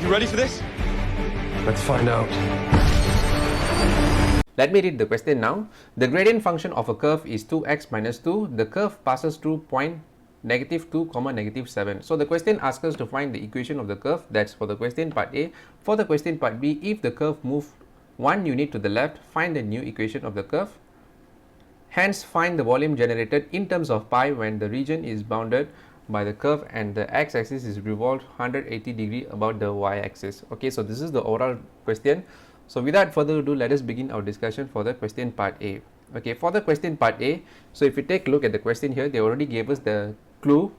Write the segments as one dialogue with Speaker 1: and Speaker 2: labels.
Speaker 1: You ready for this?
Speaker 2: Let's find out.
Speaker 3: Let me read the question now. The gradient function of a curve is 2x minus 2. The curve passes through point -2, -7. So the question asks us to find the equation of the curve. That's for the question part A. For the question part B, if the curve moved 1 unit to the left, find the new equation of the curve. Hence, find the volume generated in terms of pi when the region is bounded by the curve and the x-axis is revolved 180 degree about the y-axis. Okay, so this is the overall question. So without further ado, let us begin our discussion for the question part A. Okay, for the question part A, so if you take a look at the question here, they already gave us the clue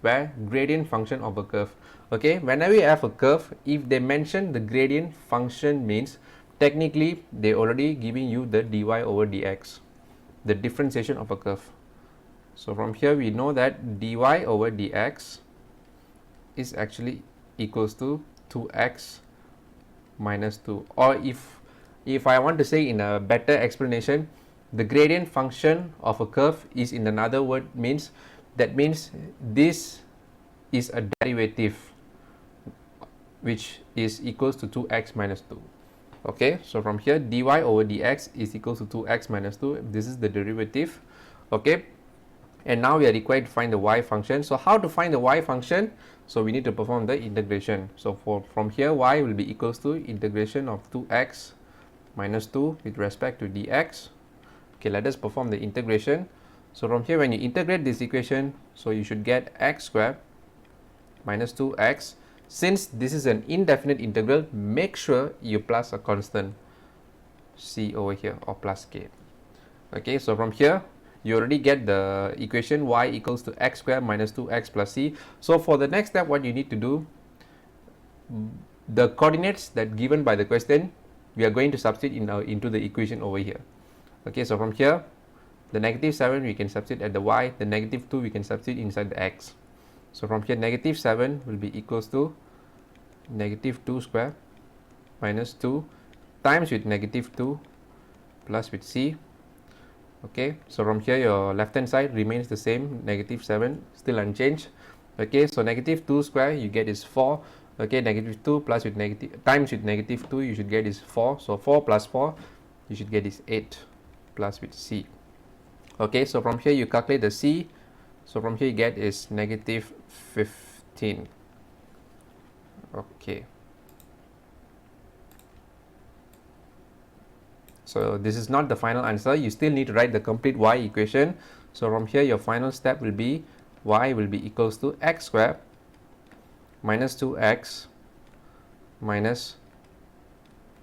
Speaker 3: where gradient function of a curve. Okay, whenever you have a curve, if they mention the gradient function means technically they already giving you the dy over dx, the differentiation of a curve. So from here we know that dy over dx is actually equals to 2x minus 2, or if I want to say in a better explanation, the gradient function of a curve is, in another word, means this is a derivative which is equals to 2x minus 2. Okay, so from here dy over dx is equals to 2x minus 2. This is the derivative. Okay, and now we are required to find the y function. So how to find the y function? So we need to perform the integration. So from here y will be equals to integration of 2x minus 2 with respect to dx. Okay, let us perform the integration. So from here when you integrate this equation, so you should get x squared minus 2x. Since this is an indefinite integral, make sure you plus a constant c over here, or plus k. Okay, so from here you already get the equation y equals to x squared minus 2x plus c. So for the next step, what you need to do, the coordinates that given by the question, we are going to substitute into the equation over here. Okay, so from here the -7 we can substitute at the y, the -2 we can substitute inside the x. So from here -7 will be equals to -2 square minus 2 times with -2 plus with c. Okay, so from here your left hand side remains the same, -7 still unchanged. Okay, so -2 square you get is 4. Okay, -2 plus with times with -2 you should get is 4. So 4 plus 4 you should get is 8 plus with c. Okay, so from here you calculate the c. So from here you get is -15. Okay, so this is not the final answer. You still need to write the complete y equation. So from here your final step will be y will be equals to x squared minus 2x minus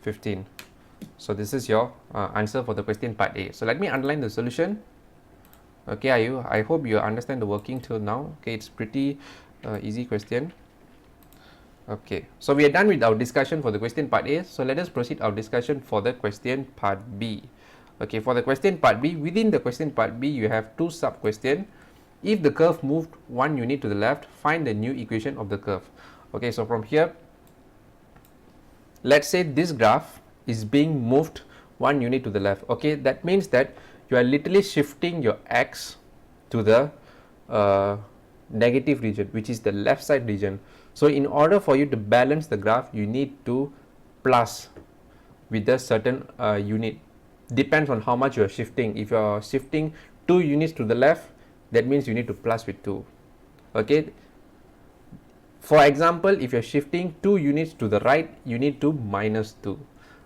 Speaker 3: 15. So this is your answer for the question part A. So let me underline the solution. Okay, I hope you understand the working till now. Okay, it's pretty easy question. Okay, so we are done with our discussion for the question part A. So let us proceed our discussion for the question part B. Okay, for the question part B, within the question part B, you have two sub questions. If the curve moved 1 unit to the left, find the new equation of the curve. Okay, so from here, let's say this graph is being moved 1 unit to the left. Okay, that means that you are literally shifting your x to the negative region, which is the left side region. So in order for you to balance the graph, you need to plus with a certain unit. Depends on how much you are shifting. If you are shifting 2 units to the left, that means you need to plus with 2. Okay, for example, if you are shifting 2 units to the right, you need to minus 2.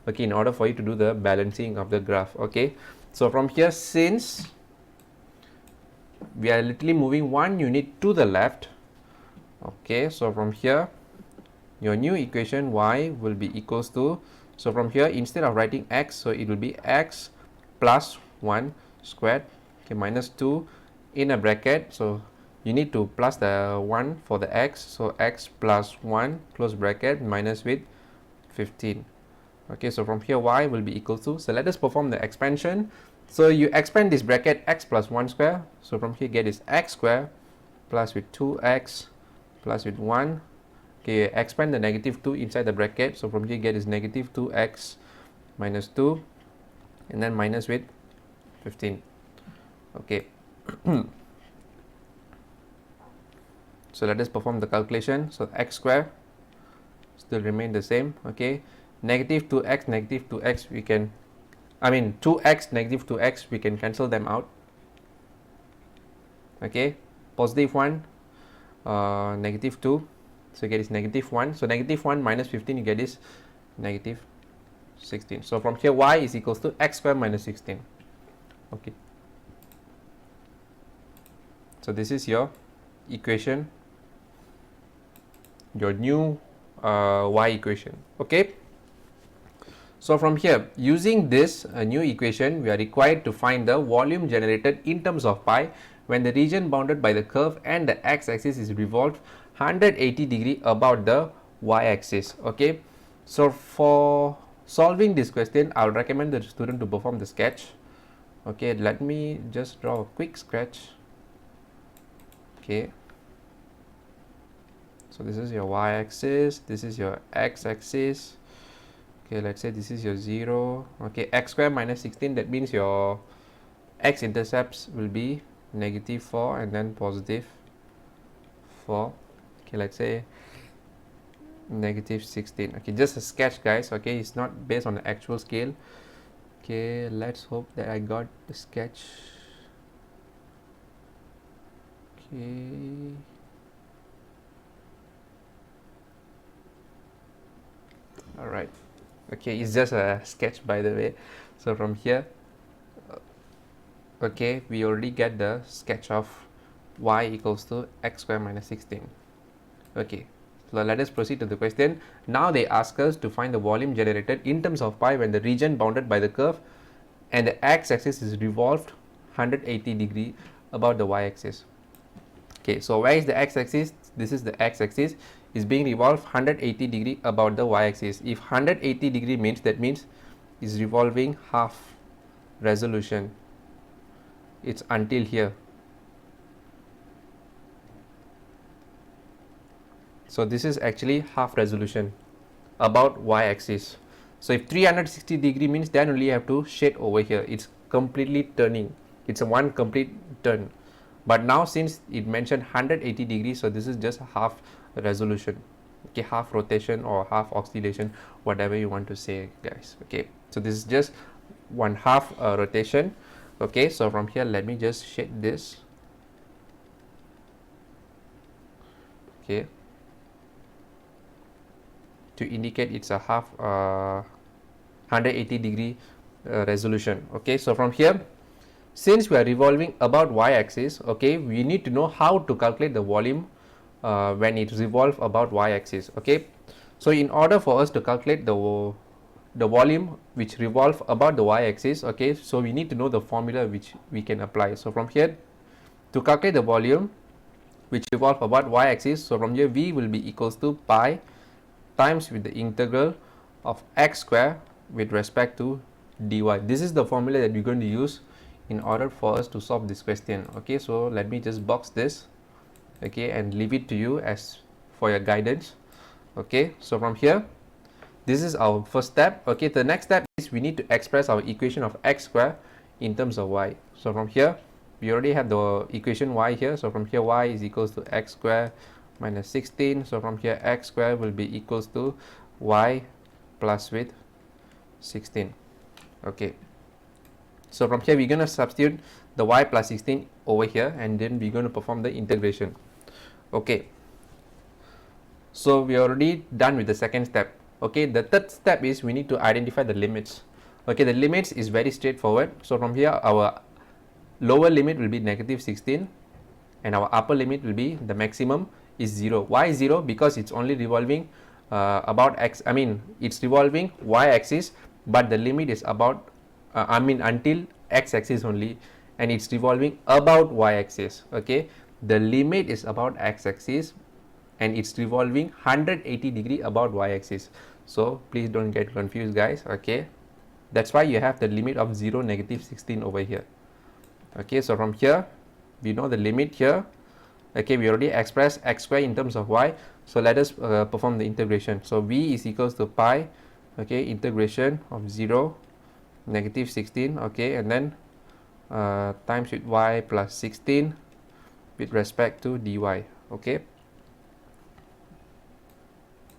Speaker 3: Okay, in order for you to do the balancing of the graph. Okay, so from here, since we are literally moving 1 unit to the left, okay, so from here your new equation y will be equals to, so from here instead of writing x, so it will be x plus 1 squared, okay, minus 2 in a bracket. So you need to plus the 1 for the x, so x plus 1 close bracket minus with 15. Okay, so from here y will be equal to, so let us perform the expansion. So you expand this bracket x plus 1 square, so from here get is x square plus with 2x plus with 1. Okay, expand the -2 inside the bracket, so from here get is -2x minus 2 and then minus with 15. Okay, so let us perform the calculation. So x square still remain the same. Okay, negative 2x, negative 2x, we can, I mean 2x, negative 2x, we can cancel them out. Okay, positive 1, negative 2, so you get is negative 1. So negative 1 minus 15, you get is negative 16. So from here, y is equals to x square minus 16. Okay, so this is your equation, your new y equation. Okay, so from here, using this new equation, we are required to find the volume generated in terms of pi when the region bounded by the curve and the x-axis is revolved 180 degree about the y-axis. Okay, so for solving this question, I would recommend the student to perform the sketch. Okay, let me just draw a quick sketch. Okay, so this is your y-axis, this is your x-axis. Okay, let's say this is your 0. Okay, x square minus 16, that means your x-intercepts will be negative 4 and then positive 4. Okay, let's say negative 16. Okay, just a sketch, guys. Okay, it's not based on the actual scale. Okay, let's hope that I got the sketch. Okay, all right. Okay, it's just a sketch, by the way. So from here, okay, we already get the sketch of y equals to x square minus 16. Okay, so let us proceed to the question. Now they ask us to find the volume generated in terms of pi when the region bounded by the curve and the x-axis is revolved 180 degree about the y-axis. Okay, so where is the x-axis? This is the x-axis, is being revolved 180 degree about the y-axis. If 180 degree means, that means is revolving half resolution. It's until here. So this is actually half resolution about y-axis. So if 360 degree means, then only you have to shade over here. It's completely turning. It's a one complete turn. But now since it mentioned 180 degrees, so this is just half resolution. Okay, half rotation or half oscillation, whatever you want to say, guys. Okay, so this is just one half rotation. Okay, so from here, let me just shade this. Okay, to indicate it's a half 180 degree resolution. Okay, so from here, since we are revolving about y-axis, okay, we need to know how to calculate the volume when it revolves about y-axis. Okay, so in order for us to calculate the volume which revolve about the y-axis, okay, so we need to know the formula which we can apply. So from here, to calculate the volume which revolve about y-axis, so from here v will be equals to pi times with the integral of x square with respect to dy. This is the formula that we're going to use in order for us to solve this question. Okay, so let me just box this, okay, and leave it to you as for your guidance. Okay, so from here, this is our first step. Okay, the next step is we need to express our equation of x square in terms of y. So from here, we already have the equation y here. So from here, y is equals to x square minus 16. So from here, x square will be equals to y plus with 16. Okay, so from here, we're going to substitute the y plus 16 over here, and then we're going to perform the integration. Okay, so we are already done with the second step. Okay, the third step is we need to identify the limits. Okay, the limits is very straightforward. So from here, our lower limit will be negative 16 and our upper limit will be the maximum is 0. Why 0? Because it's only revolving about x, I mean it's revolving y-axis, but the limit is about until x-axis only, and it's revolving about y-axis. Okay, the limit is about x-axis and it's revolving 180 degree about y-axis. So please don't get confused, guys. Okay, that's why you have the limit of 0, negative 16 over here. Okay, so from here we know the limit here. Okay, we already expressed x square in terms of y, so let us perform the integration. So v is equals to pi, okay, integration of 0, negative 16, okay, and then times with y plus 16 with respect to dy. Okay,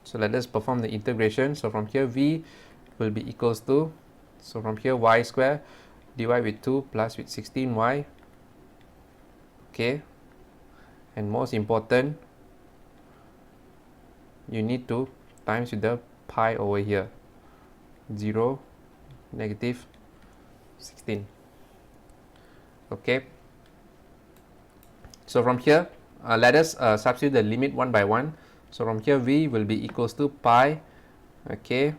Speaker 3: So let us perform the integration. So from here v will be equals to, so from here y square dy with 2 plus with 16y, okay, and most important, you need to times with the pi over here, 0, negative 16, okay. So from here, let us substitute the limit one by one. So from here v will be equals to pi, okay,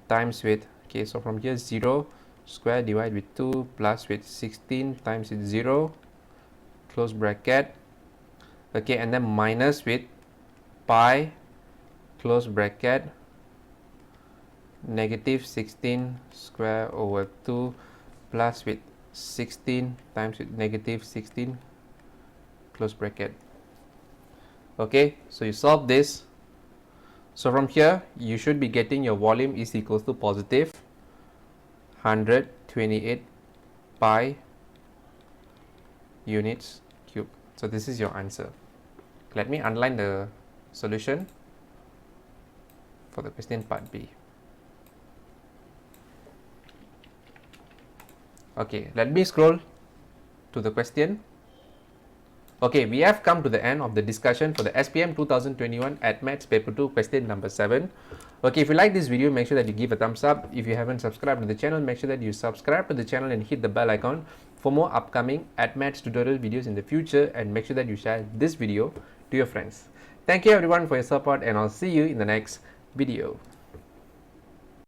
Speaker 3: times with, okay, so from here 0 square divided with 2 plus with 16 times with 0, close bracket, okay, and then minus with pi, close bracket, negative 16 square over 2 plus with 16 times with negative 16, close bracket. Okay, so you solve this. So from here you should be getting your volume is equals to positive 128 pi units cube. So this is your answer. Let me underline the solution for the question part B. Okay, let me scroll to the question. Okay, we have come to the end of the discussion for the SPM 2021 Add Maths Paper 2 question number 7. Okay, if you like this video, make sure that you give a thumbs up. If you haven't subscribed to the channel, make sure that you subscribe to the channel and hit the bell icon for more upcoming Add Maths tutorial videos in the future, and make sure that you share this video to your friends. Thank you everyone for your support, and I'll see you in the next video.